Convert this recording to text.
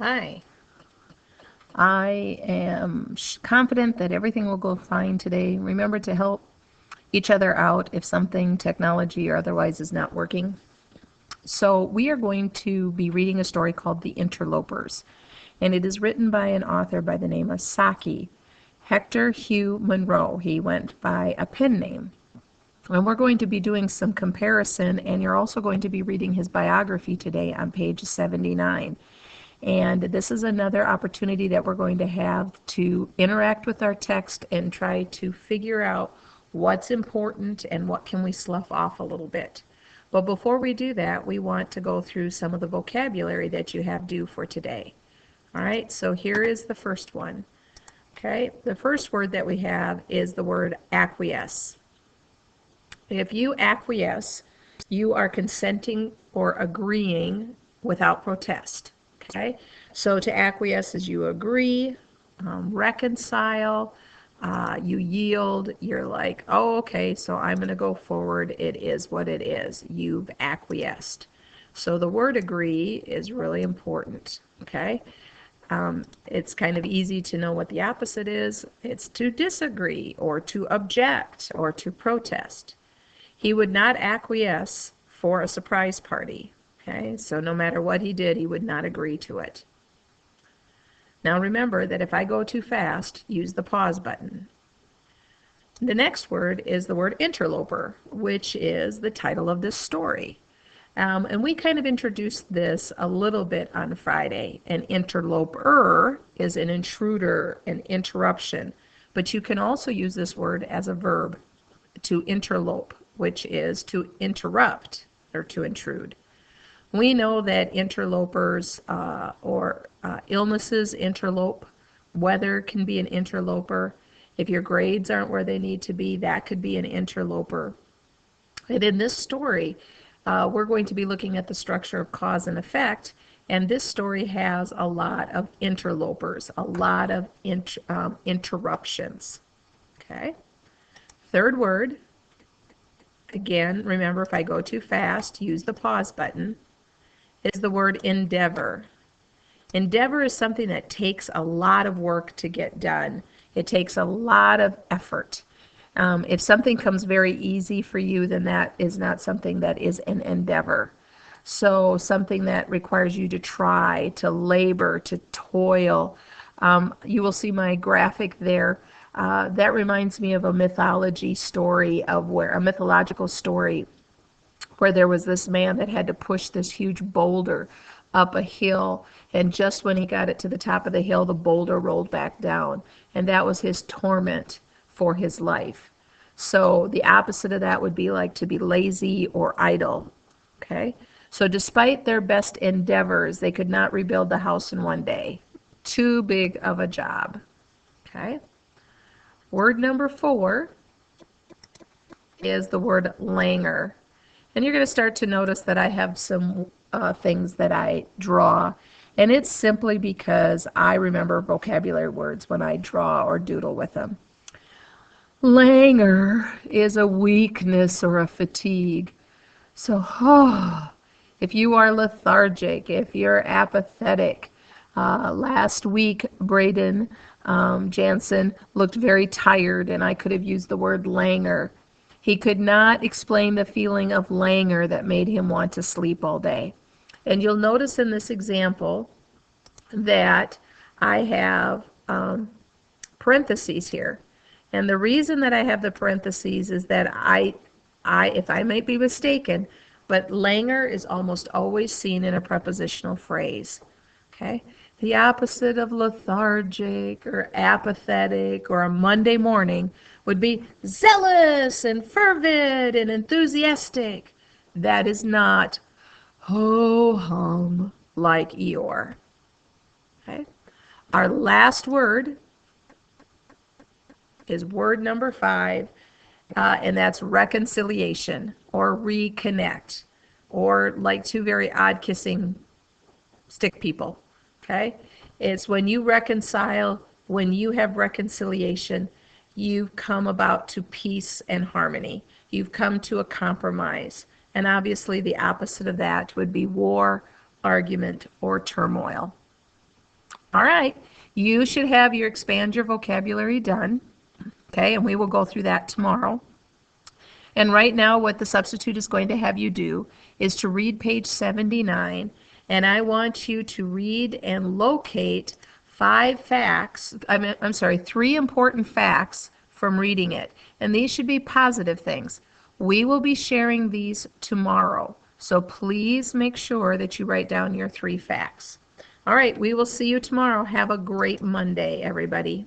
Hi. I am confident that everything will go fine today. Remember to help each other out if something, technology or otherwise, is not working. So we are going to be reading a story called The Interlopers, and it is written by an author by the name of Saki. Hector Hugh Monroe. He went by a pen name. And we're going to be doing some comparison, and you're also going to be reading his biography today on page 79. And this is another opportunity that we're going to have to interact with our text and try to figure out what's important and what can we slough off a little bit. But before we do that, we want to go through some of the vocabulary that you have due for today. All right, so here is the first one. Okay, the first word that we have is the word acquiesce. If you acquiesce, you are consenting or agreeing without protest. Okay, so to acquiesce is you agree, reconcile, you yield, you're like, oh, okay, so I'm going to go forward. It is what it is. You've acquiesced. So the word agree is really important. Okay, it's kind of easy to know what the opposite is. It's to disagree or to object or to protest. He would not acquiesce for a surprise party. Okay, so no matter what he did, he would not agree to it. Now remember that if I go too fast, use the pause button. The next word is the word interloper, which is the title of this story. And we kind of introduced this a little bit on Friday. An interloper is an intruder, an interruption. But you can also use this word as a verb, to interlope, which is to interrupt or to intrude. We know that interlopers or illnesses interlope. Weather can be an interloper. If your grades aren't where they need to be, that could be an interloper. And in this story, we're going to be looking at the structure of cause and effect. And this story has a lot of interlopers, a lot of interruptions. Okay. Third word. Again, remember, if I go too fast, use the pause button, is the word endeavor. Endeavor is something that takes a lot of work to get done. It takes a lot of effort. If something comes very easy for you, then that is not something that is an endeavor. So something that requires you to try, to labor, to toil. You will see my graphic there. That reminds me of a mythological story where there was this man that had to push this huge boulder up a hill, and just when he got it to the top of the hill, the boulder rolled back down, and that was his torment for his life. So the opposite of that would be like to be lazy or idle. Okay, so despite their best endeavors, they could not rebuild the house in one day. Too big of a job. Okay. Word number 4 is the word languor. And you're going to start to notice that I have some things that I draw. And it's simply because I remember vocabulary words when I draw or doodle with them. Languor is a weakness or a fatigue. So, if you are lethargic, if you're apathetic, last week Braden Jansen looked very tired, and I could have used the word languor. He could not explain the feeling of languor that made him want to sleep all day. And you'll notice in this example that I have parentheses here. And the reason that I have the parentheses is that if I might be mistaken, but languor is almost always seen in a prepositional phrase. Okay? The opposite of lethargic or apathetic or a Monday morning would be zealous and fervid and enthusiastic. That is not ho-hum like Eeyore. Okay? Our last word is word number 5, and that's reconciliation or reconnect, or like two very odd kissing stick people. Okay? It's when you reconcile, when you have reconciliation, you've come about to peace and harmony. You've come to a compromise. And obviously the opposite of that would be war, argument, or turmoil. All right, you should have your expand your vocabulary done, okay, and we will go through that tomorrow. And right now what the substitute is going to have you do is to read page 79, and I want you to read and locate 3 important facts from reading it. And these should be positive things. We will be sharing these tomorrow, so please make sure that you write down your 3 facts. All right, we will see you tomorrow. Have a great Monday, everybody.